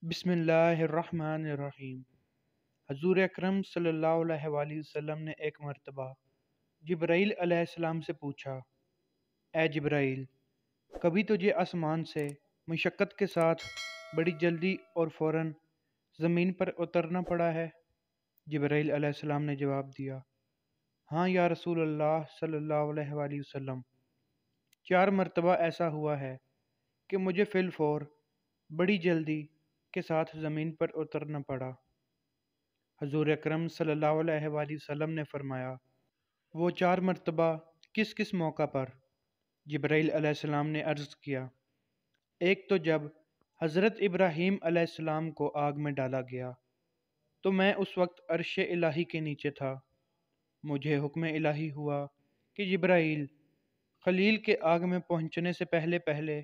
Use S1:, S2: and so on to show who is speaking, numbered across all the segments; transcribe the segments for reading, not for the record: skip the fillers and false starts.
S1: बिस्मिल्लाहिर्रहमानिर्रहीम। हजूर अकरम सल्लल्लाहु अलैहि वसल्लम ने एक मर्तबा जिब्राईल अलैहिस्सलाम से पूछा, ए जिब्राईल, कभी तुझे आसमान से मशक्क़त के साथ बड़ी जल्दी और फ़ौरन ज़मीन पर उतरना पड़ा है? जिब्राईल अलैहिस्सलाम ने जवाब दिया, हाँ या रसूल अल्लाह सल्लल्लाहु अलैहि वसल्लम, 4 मरतबा ऐसा हुआ है कि मुझे फिल फ़ौर बड़ी जल्दी के साथ ज़मीन पर उतरना पड़ा। हजूर अकरम सल्लल्लाहु अलैहि वसल्लम ने फरमाया, वो 4 मरतबा किस किस मौका पर? जिब्राईल अलैहिस्सलाम ने अर्ज़ किया, एक तो जब हज़रत इब्राहीम अलैहिस्सलाम को आग में डाला गया तो मैं उस वक्त अर्श इलाही के नीचे था। मुझे हुक्म इलाही हुआ कि जिब्राईल, खलील के आग में पहुंचने से पहले पहले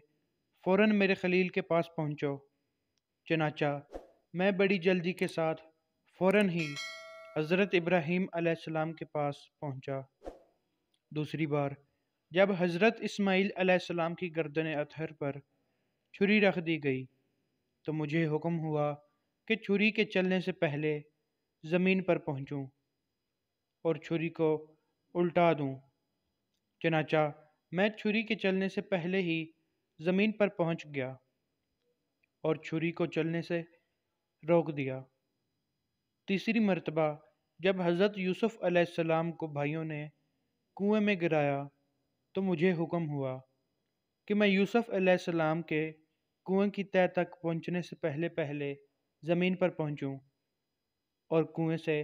S1: फ़ौरन मेरे खलील के पास पहुंचो। चनाचा मैं बड़ी जल्दी के साथ फ़ौरन ही हज़रत इब्राहीम अलैहिस्सलाम के पास पहुंचा। दूसरी बार जब हज़रत इस्माईल अलैहिस्सलाम की गर्दन अतहर पर छुरी रख दी गई तो मुझे हुक्म हुआ कि छुरी के चलने से पहले ज़मीन पर पहुंचूं और छुरी को उल्टा दूं। चनाचा मैं छुरी के चलने से पहले ही ज़मीन पर पहुंच गया और छुरी को चलने से रोक दिया। तीसरी मरतबा जब हज़रत यूसुफ़ अलैहिस्सलाम को भाइयों ने कुएं में गिराया तो मुझे हुक्म हुआ कि मैं यूसुफ़ अलैहिस्सलाम के कुएं की तह तक पहुंचने से पहले पहले ज़मीन पर पहुंचूं और कुएं से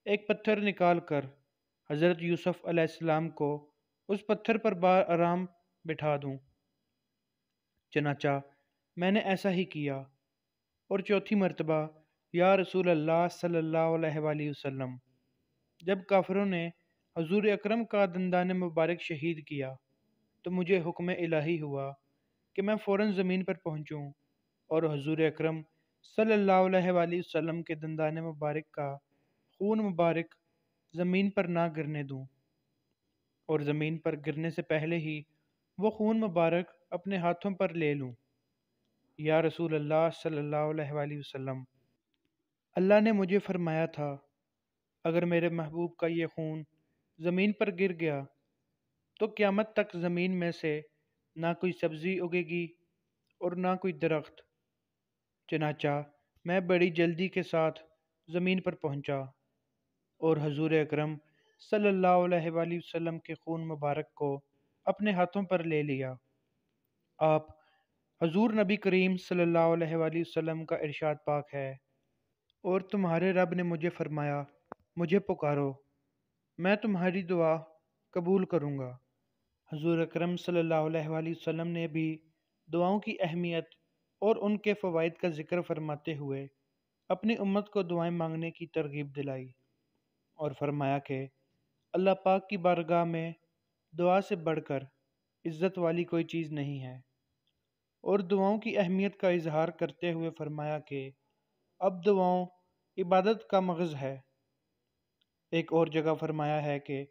S1: एक पत्थर निकाल कर हज़रत यूसुफ़ अलैहिस्सलाम को उस पत्थर पर आराम बिठा दूं। चनाचा मैंने ऐसा ही किया। और चौथी मरतबा या रसूल अल्लाह सल्लल्लाहु अलैहि वसल्लम, जब काफिरों ने हजूर अकरम का दंदान मुबारक शहीद किया तो मुझे हुक्म इलाही हुआ कि मैं फ़ौरन ज़मीन पर पहुंचूं और हजूर अकरम सल्लल्लाहु अलैहि वसल्लम के दंदान मुबारक का खून मुबारक ज़मीन पर ना गिरने दूं और ज़मीन पर गिरने से पहले ही वो खून मुबारक अपने हाथों पर ले लूं। या रसूल अल्लाह सल्लल्लाहु अलैहि वसल्लम, अल्लाह ने मुझे फरमाया था, अगर मेरे महबूब का ये खून ज़मीन पर गिर गया तो क़यामत तक ज़मीन में से ना कोई सब्ज़ी उगेगी और ना कोई दरख्त। चनाचा मैं बड़ी जल्दी के साथ ज़मीन पर पहुंचा और हजूर अकरम सल्लल्लाहु अलैहि वसल्लम के खून मुबारक को अपने हाथों पर ले लिया। आप हजूर नबी करीम सल्लल्लाहु अलैहि वसल्लम का इरशाद पाक है, और तुम्हारे रब ने मुझे फरमाया, मुझे पुकारो, मैं तुम्हारी दुआ कबूल करूँगा। हजूर अकरम सल्लल्लाहु अलैहि वसल्लम ने भी दुआओं की अहमियत और उनके फ़वाइद का ज़िक्र फरमाते हुए अपनी उम्मत को दुआएं मांगने की तरगीब दिलाई और फरमाया कि अल्लाह पाक की बारगाह में दुआ से बढ़कर इज़्ज़त वाली कोई चीज़ नहीं है। और दुआओं की अहमियत का इजहार करते हुए फरमाया कि अब दुआओं इबादत का मग़ज़ है। एक और जगह फरमाया है कि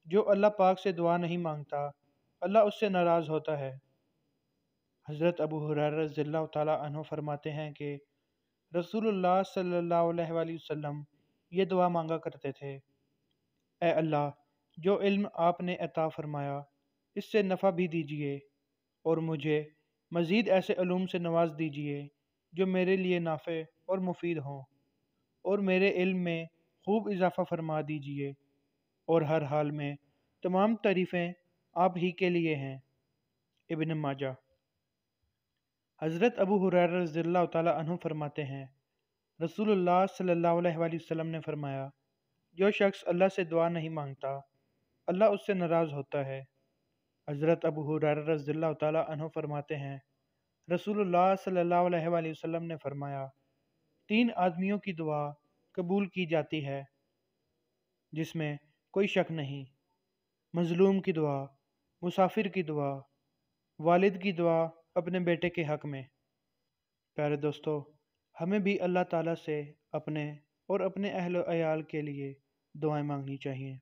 S1: जो अल्लाह पाक से दुआ नहीं मांगता अल्लाह उससे नाराज़ होता है। हज़रत अबू हुरैरा रज़ियल्लाहु ताला अन्हु फरमाते हैं कि रसूलुल्लाह सल्लल्लाहु अलैहि वसल्लम ये दुआ मांगा करते थे, ए अल्लाह, जो इल्म आपने अता फरमाया इससे नफ़ा भी दीजिए और मुझे मज़ीद ऐसे उलूम से नवाज दीजिए जो मेरे लिए नाफ़े और मुफीद हों, और मेरे इल्म में खूब इजाफ़ा फरमा दीजिए और हर हाल में तमाम तारीफ़ें आप ही के लिए हैं। इब्न माजा। हज़रत अबू हुरैरा रज़ियल्लाहु ताला अन्हु फरमाते हैं, रसूलुल्लाह सल्लल्लाहु अलैहि वसल्लम ने फरमाया, जो शख्स अल्लाह से दुआ नहीं मांगता अल्लाह उससे नाराज़ होता है। हज़रत अबू हुरैरा रज़ियल्लाहु ताला अन्हु फरमाते हैं, रसूलुल्लाह सल्लल्लाहु अलैहि वसल्लम ने फरमाया, 3 आदमियों की दुआ कबूल की जाती है जिसमें कोई शक नहीं, मज़लूम की दुआ, मुसाफिर की दुआ, वालिद की दुआ अपने बेटे के हक़ में। प्यारे दोस्तों, हमें भी अल्लाह ताला से अपने और अपने अहल अयाल के लिए दुआएं मांगनी चाहिए।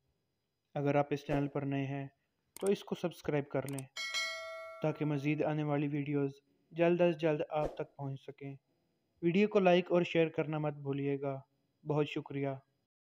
S1: अगर आप इस चैनल पर नए हैं तो इसको सब्सक्राइब कर लें ताकि मज़ीद आने वाली वीडियोज़ जल्द अज जल्द आप तक पहुंच सकें। ویڈیو کو لائک اور شیئر کرنا مت بھولیے گا۔ بہت شکریہ۔